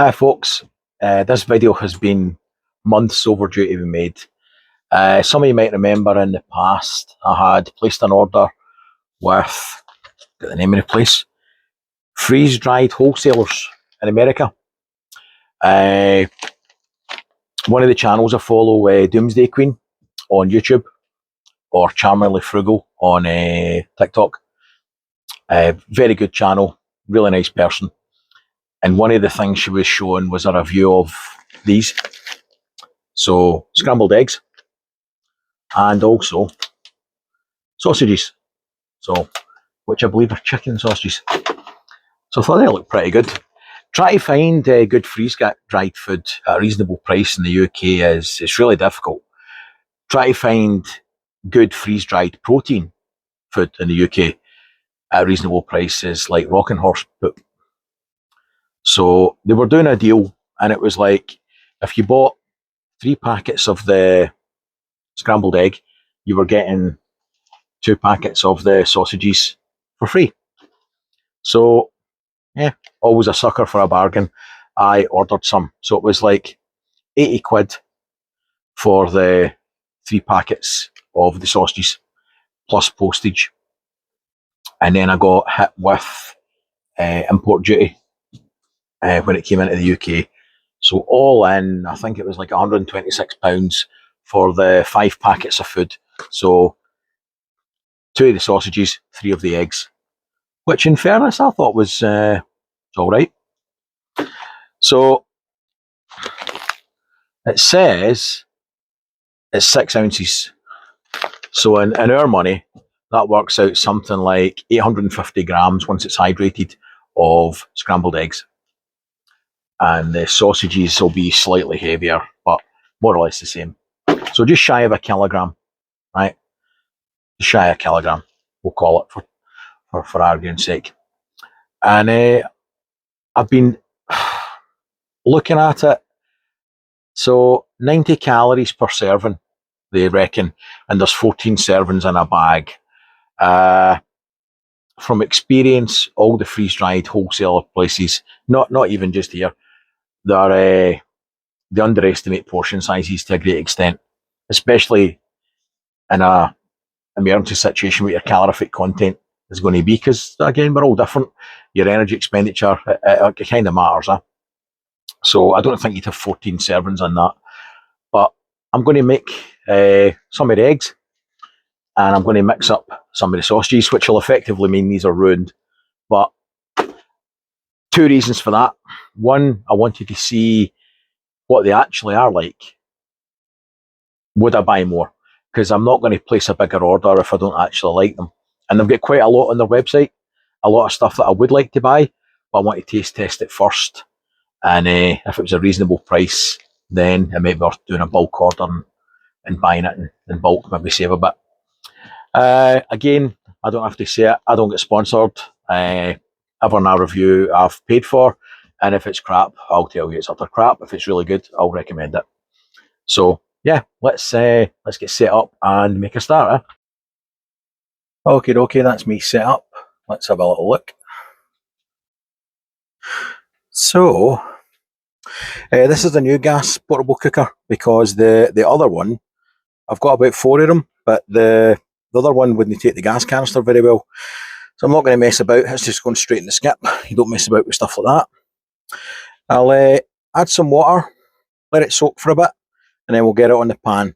Hi folks, this video has been months overdue to be made. Some of you might remember in the past I had placed an order with, get the name of the place, FreezeDry Wholesalers in America. One of the channels I follow, Doomsday Queen on YouTube, or Charmingly Frugal on TikTok. Very good channel, really nice person. And one of the things she was showing was a review of these. So, scrambled eggs. And also sausages. So, which I believe are chicken sausages. So I thought they looked pretty good. Try to find good freeze-dried food at a reasonable price in the UK is really difficult. Try to find good freeze-dried protein food in the UK at a reasonable price is like rocking horse poop. So they were doing a deal, and it was like, if you bought 3 packets of the scrambled egg, you were getting 2 packets of the sausages for free. So, yeah, always a sucker for a bargain. I ordered some. So it was like 80 quid for the 3 packets of the sausages, plus postage. And then I got hit with import duty when it came into the UK. So all in, I think it was like £126 for the 5 packets of food. So 2 of the sausages, 3 of the eggs, which in fairness I thought was all right. So it says it's 6 ounces. So in our money, that works out something like 850 grams once it's hydrated of scrambled eggs. And the sausages will be slightly heavier, but more or less the same. So just shy of a kilogram, right? Just shy of a kilogram, we'll call it for arguing's sake. And I've been looking at it. So 90 calories per serving, they reckon, and there's 14 servings in a bag. From experience, all the freeze-dried wholesaler places, not even just here, they underestimate portion sizes to a great extent, especially in a emergency situation where your calorific content is going to be, because again, we're all different. Your energy expenditure, it kind of matters. So I don't think you'd have 14 servings on that. But I'm going to make some of the eggs, and I'm going to mix up some of the sausages, which will effectively mean these are ruined. But 2 reasons for that. One, I wanted to see what they actually are like. Would I buy more? Because I'm not going to place a bigger order if I don't actually like them. And they've got quite a lot on their website, a lot of stuff that I would like to buy, but I want to taste test it first. And if it was a reasonable price, then it might be worth doing a bulk order and buying it in bulk, maybe save a bit. Again, I don't have to say it, I don't get sponsored. Every review I've paid for, and if it's crap, I'll tell you it's utter crap. If it's really good, I'll recommend it. So yeah, let's get set up and make a start. Okay, that's me set up. Let's have a little look. So this is the new gas portable cooker, because the other one, I've got about 4 of them, but the other one wouldn't take the gas canister very well. So I'm not going to mess about, it's just going straight in the skip. You don't mess about with stuff like that. I'll add some water, let it soak for a bit, and then we'll get it on the pan.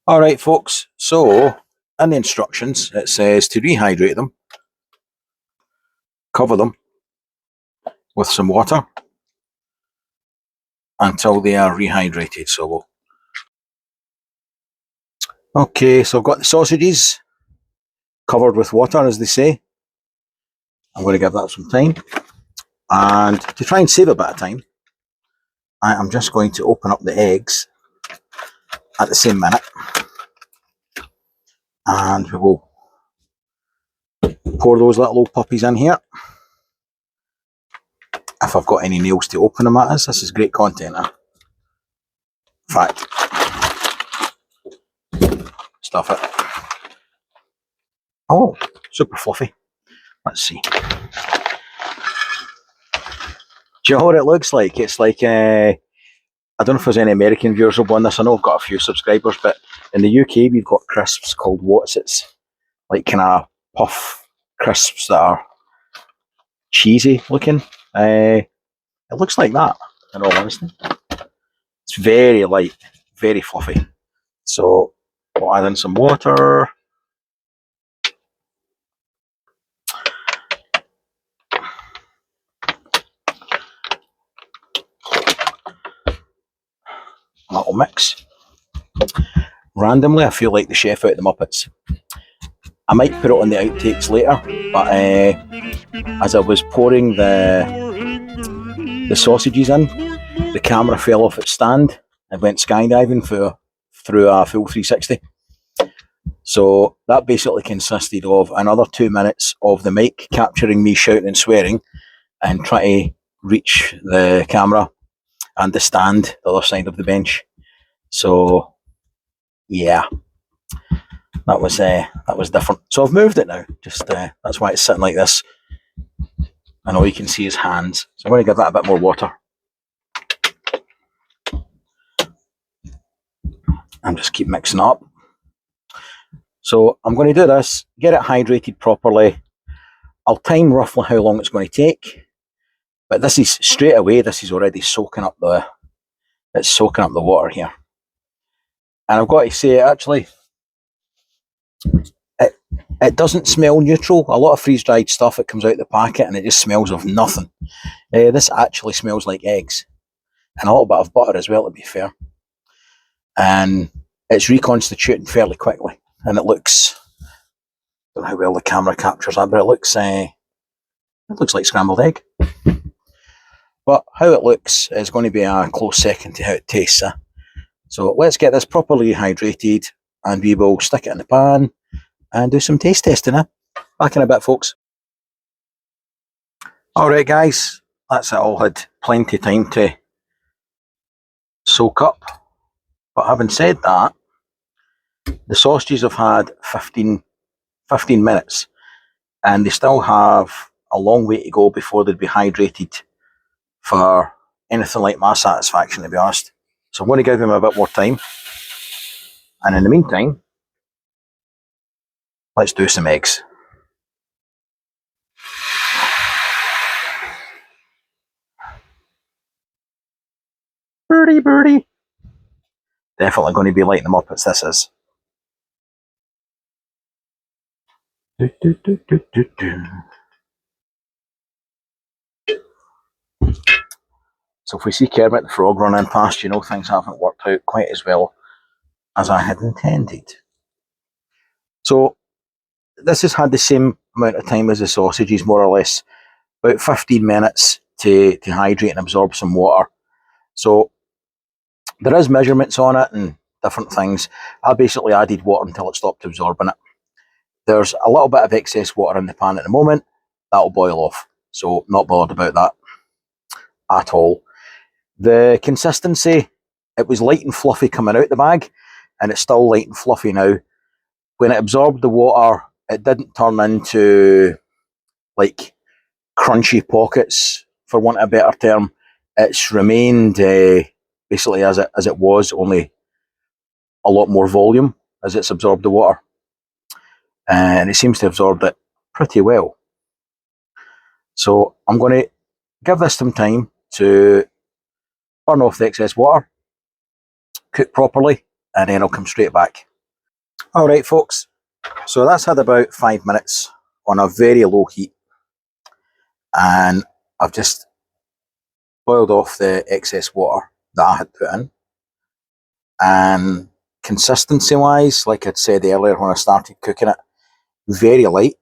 Alright folks, so in the instructions it says to rehydrate them, cover them with some water until they are rehydrated. So okay, so I've got the sausages covered with water, as they say. I'm going to give that some time, and to try and save a bit of time, I am just going to open up the eggs at the same minute, and we will pour those little old puppies in here. If I've got any nails to open them, that is. This is great content. In fact, stuff it. Oh, super fluffy. Let's see. Do you know what it looks like? It's like, I don't know if there's any American viewers who'll on this. I know I've got a few subscribers, but in the UK we've got crisps called Whatsits, like kind of puff crisps that are cheesy looking. It looks like that, in all honesty. It's very light, very fluffy. So we'll add in some water. That'll mix. Randomly, I feel like the chef out of the Muppets. I might put it on the outtakes later, but as I was pouring the sausages in, the camera fell off its stand and went skydiving through a full 360. So that basically consisted of another 2 minutes of the mic capturing me shouting and swearing and trying to reach the camera and the stand the other side of the bench. So yeah, that was different. So I've moved it now. Just that's why it's sitting like this, and all you can see is hands. So I'm going to give that a bit more water. And just keep mixing up. So I'm going to do this, get it hydrated properly. I'll time roughly how long it's going to take, but this is straight away. This is already soaking up the water here. And I've got to say, actually, it doesn't smell neutral. A lot of freeze-dried stuff, it comes out the packet and it just smells of nothing. This actually smells like eggs, and a little bit of butter as well, to be fair. And it's reconstituting fairly quickly, and it looks, I don't know how well the camera captures that, but it looks like scrambled egg. But how it looks is going to be a close second to how it tastes. So let's get this properly hydrated, and we will stick it in the pan and do some taste testing. Back in a bit, folks. Alright guys, that's it all had plenty of time to soak up. But having said that, the sausages have had 15 minutes, and they still have a long way to go before they'd be hydrated for anything like my satisfaction, to be honest. So I'm going to give them a bit more time. And in the meantime, let's do some eggs. Birdie, birdie. Definitely going to be lighting them up as this is. So if we see Kermit the Frog running past, you know things haven't worked out quite as well as I had intended. So this has had the same amount of time as the sausages, more or less, about 15 minutes to hydrate and absorb some water. So there is measurements on it and different things. I basically added water until it stopped absorbing it. There's a little bit of excess water in the pan at the moment. That'll boil off, so not bothered about that at all. The consistency, it was light and fluffy coming out the bag, and it's still light and fluffy now. When it absorbed the water, it didn't turn into like crunchy pockets, for want of a better term. It's remained basically as it was, only a lot more volume as it's absorbed the water. And it seems to have absorbed it pretty well. So I'm going to give this some time to burn off the excess water, cook properly, and then I'll come straight back. Alright folks, so that's had about 5 minutes on a very low heat, and I've just boiled off the excess water that I had put in. And consistency wise, like I'd said earlier when I started cooking it, very light,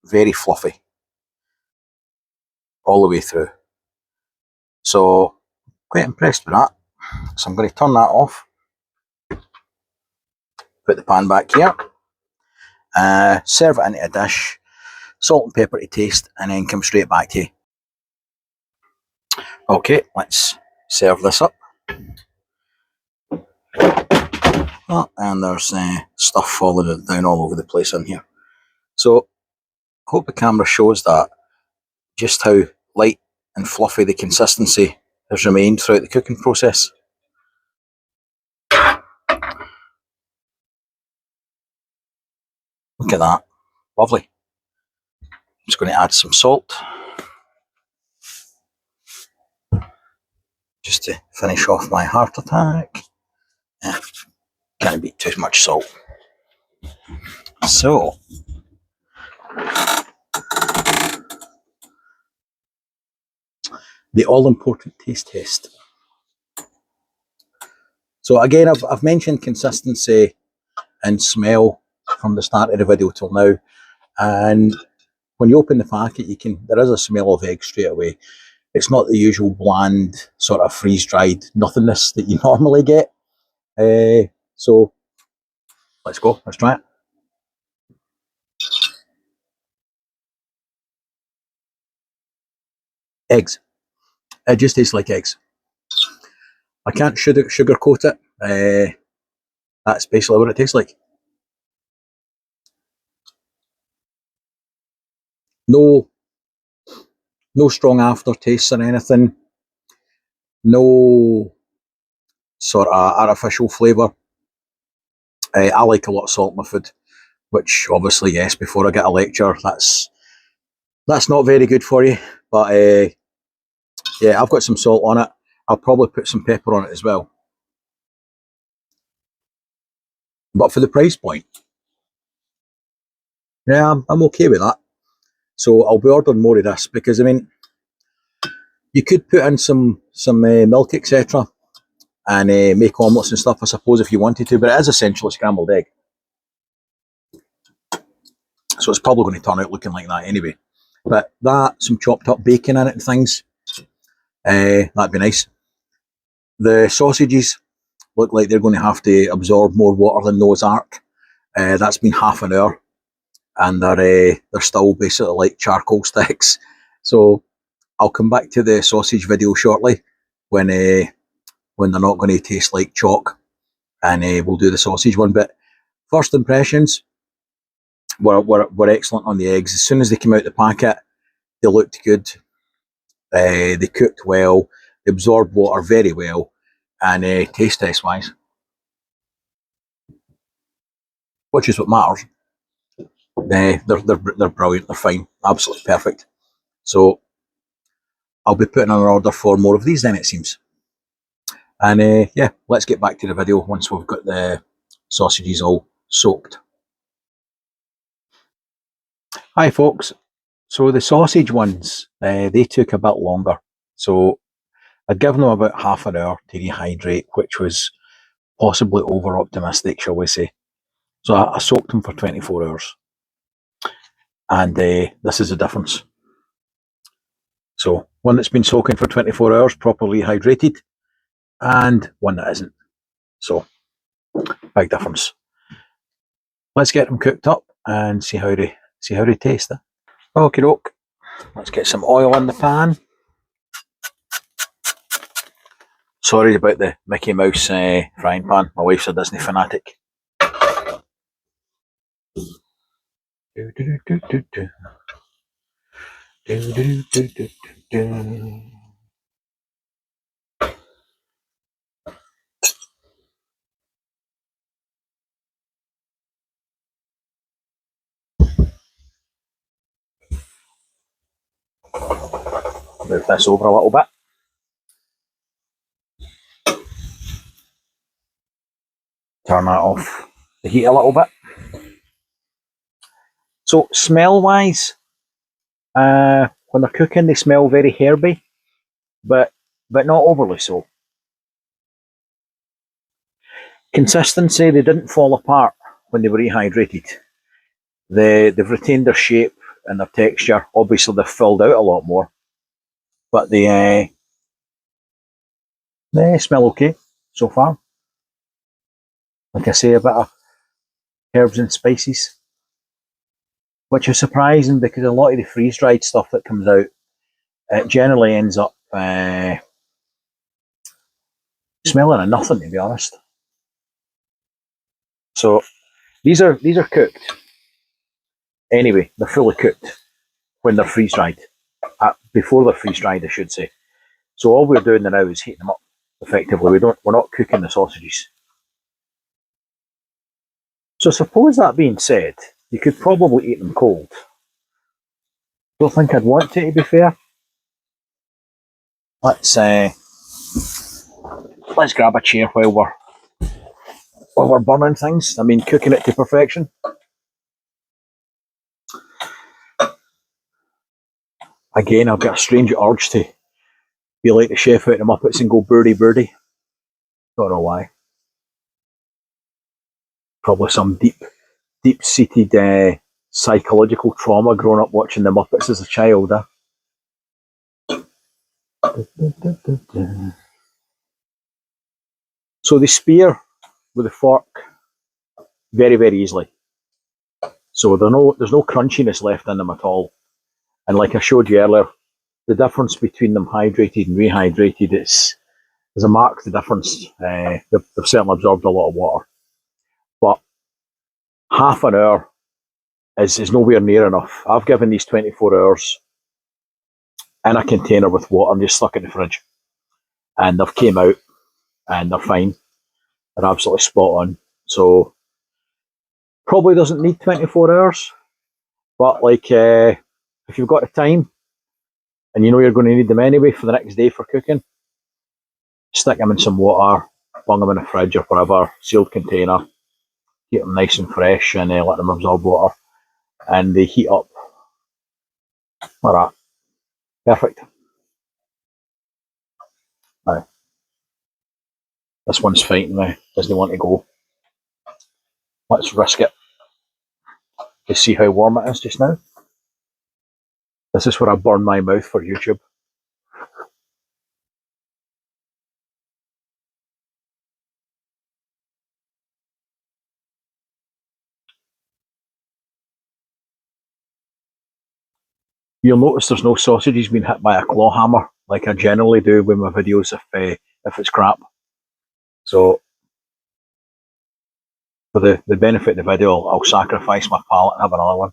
very fluffy all the way through. So quite impressed with that. So I'm going to turn that off, put the pan back here, serve it into a dish, salt and pepper to taste, and then come straight back to you. Okay, let's serve this up. Oh, and there's stuff falling down all over the place in here. So I hope the camera shows that, just how light and fluffy the consistency has remained throughout the cooking process. Look at that. Lovely. I'm just going to add some salt just to finish off my heart attack. Can't beat too much salt. So, the all-important taste test. So again, I've mentioned consistency and smell from the start of the video till now, and when you open the packet, there is a smell of egg straight away. It's not the usual bland sort of freeze-dried nothingness that you normally get. So let's go. Let's try it. Eggs. It just tastes like eggs. I can't sugarcoat it. That's basically what it tastes like. No strong aftertastes or anything. No sort of artificial flavour. I like a lot of salt in my food, which obviously, yes, before I get a lecture, that's not very good for you. But yeah, I've got some salt on it. I'll probably put some pepper on it as well. But for the price point, yeah, I'm okay with that. So I'll be ordering more of this because, I mean, you could put in some milk, etc., and make omelettes and stuff, I suppose, if you wanted to, but it is essentially scrambled egg. So it's probably going to turn out looking like that anyway. But that, some chopped up bacon in it and things, that'd be nice. The sausages look like they're going to have to absorb more water than Noah's Ark. That's been half an hour, and they're still basically like charcoal sticks. So I'll come back to the sausage video shortly when they're not going to taste like chalk, and we'll do the sausage one. But first impressions were excellent on the eggs. As soon as they came out the packet, they looked good. They cooked well. They absorbed water very well, and taste test wise, which is what matters. They're brilliant. They're fine. Absolutely perfect. So I'll be putting on an order for more of these then, it seems. And yeah, let's get back to the video once we've got the sausages all soaked. Hi folks. So the sausage ones, they took a bit longer. So I'd given them about half an hour to rehydrate, which was possibly over optimistic, shall we say. So I soaked them for 24 hours. And this is the difference. So one that's been soaking for 24 hours, properly hydrated, and one that isn't. So big difference. Let's get them cooked up and see how they taste. Okie doke. Let's get some oil in the pan. Sorry about the Mickey Mouse frying pan. My wife's a Disney fanatic. Move this over a little bit. Turn that off the heat a little bit. So smell-wise, when they're cooking, they smell very herby, but not overly so. Consistency, they didn't fall apart when they were rehydrated. They've retained their shape and their texture. Obviously, they've filled out a lot more, but they smell okay so far. Like I say, a bit of herbs and spices, which is surprising because a lot of the freeze-dried stuff that comes out, it generally ends up smelling of nothing, to be honest. So these are cooked. Anyway, they're fully cooked when they're freeze-dried. before they're freeze dried, I should say. So all we're doing now is heating them up effectively. We're not cooking the sausages. So suppose that being said, you could probably eat them cold. Don't think I'd want to be fair. Let's grab a chair while we're burning things. I mean, cooking it to perfection. Again, I've got a strange urge to be like the chef out of the Muppets and go birdie birdie. Don't know why. Probably some deep seated psychological trauma growing up watching the Muppets as a child. So they spear with a fork very, very easily. So there's no crunchiness left in them at all. And like I showed you earlier, the difference between them hydrated and rehydrated, there's a marked difference. They've certainly absorbed a lot of water. But half an hour is nowhere near enough. I've given these 24 hours in a container with water and just stuck in the fridge. And they've came out and they're fine. They're absolutely spot on. So probably doesn't need 24 hours. But like if you've got the time and you know you're going to need them anyway for the next day for cooking, stick them in some water, bung them in a fridge or whatever, sealed container, keep them nice and fresh and let them absorb water. And they heat up like that. Perfect. Now, this one's fighting me, doesn't want to go. Let's risk it to see how warm it is just now. This is where I burn my mouth for YouTube. You'll notice there's no sausages being hit by a claw hammer like I generally do with my videos if it's crap. So for the benefit of the video, I'll sacrifice my palate and have another one.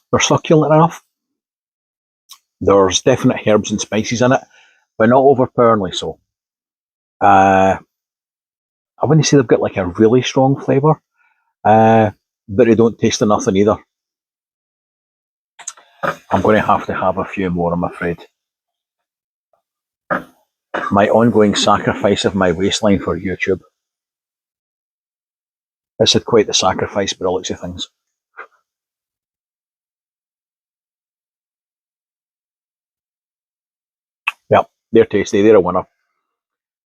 They're succulent enough. There's definite herbs and spices in it, but not overpoweringly so. I wouldn't say they've got like a really strong flavour, but they don't taste of nothing either. I'm going to have a few more, I'm afraid. My ongoing sacrifice of my waistline for YouTube. It's had quite the sacrifice by the looks of things. Yep, they're tasty, they're a winner.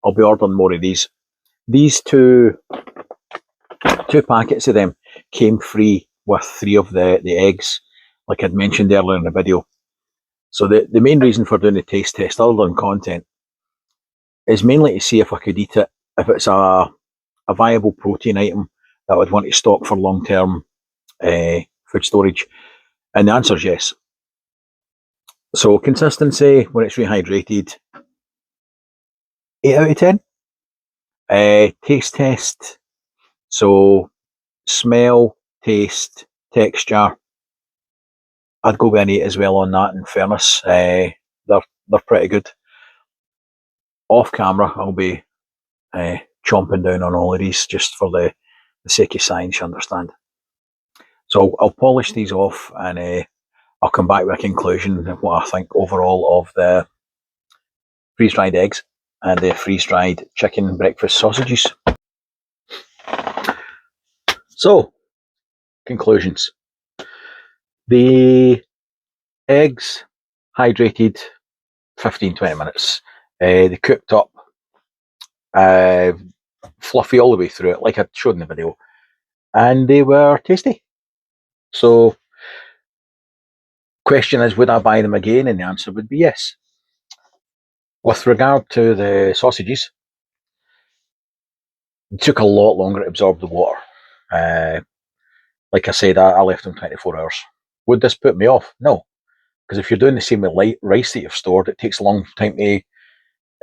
I'll be ordering more of these. These two packets of them came free with 3 of the eggs, like I'd mentioned earlier in the video. So the main reason for doing the taste test, other than content, is mainly to see if I could eat it, if it's a viable protein item that I would want to stock for long-term food storage. And the answer is yes. So consistency, when it's rehydrated, 8 out of 10. Taste test, so smell, taste, texture, I'd go with an 8 as well on that, in fairness. They're pretty good. Off camera, I'll be chomping down on all of these just for the sake of science, you understand. So I'll polish these off and I'll come back with a conclusion of what I think overall of the freeze-dried eggs and the freeze-dried chicken breakfast sausages. So, conclusions. The eggs hydrated 15-20 minutes. They cooked up fluffy all the way through it, like I showed in the video, and they were tasty. So, question is, would I buy them again? And the answer would be yes. With regard to the sausages, it took a lot longer to absorb the water. Like I said, I left them 24 hours. Would this put me off? No, because if you're doing the same with light rice that you've stored, it takes a long time to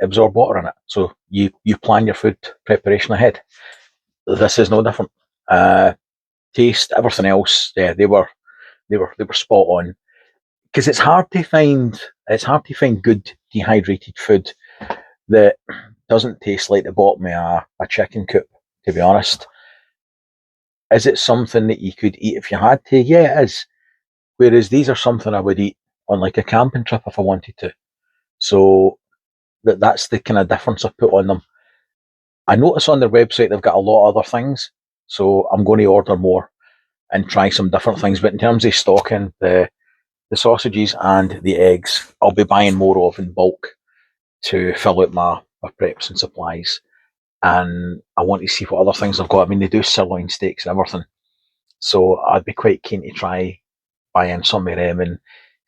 absorb water in it. So you plan your food preparation ahead. This is no different. Taste, everything else, yeah, they were spot on. Because it's hard to find good dehydrated food that doesn't taste like the bottom of a chicken coop, to be honest. Is it something that you could eat if you had to? Yeah, it is. Whereas these are something I would eat on like a camping trip if I wanted to. So that's the kind of difference I put on them. I notice on their website they've got a lot of other things, so I'm going to order more and try some different things. But in terms of stocking, the sausages and the eggs, I'll be buying more of in bulk to fill out my preps and supplies. And I want to see what other things I've got. I mean, they do sirloin steaks and everything. So I'd be quite keen to try buying some of them and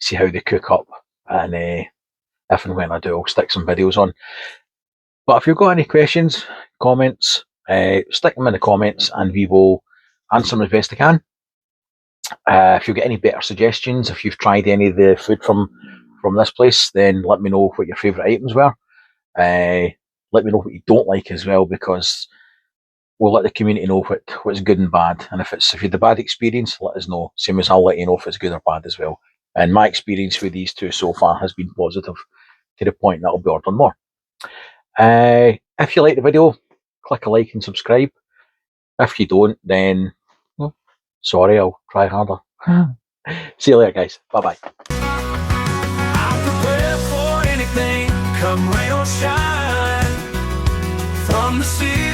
see how they cook up. And if and when I do, I'll stick some videos on. But if you've got any questions, comments, stick them in the comments and we will answer them as best I can. If you get any better suggestions, if you've tried any of the food from this place, then let me know what your favourite items were. Let me know what you don't like as well, because we'll let the community know what's good and bad. And if you had a bad experience, let us know. Same as I'll let you know if it's good or bad as well. And my experience with these two so far has been positive, to the point that I'll be ordering more. If you like the video, click a like and subscribe. If you don't, then sorry, I'll try harder. See you later, guys. Bye-bye. I'm prepared for anything, come rain or shine, from the sea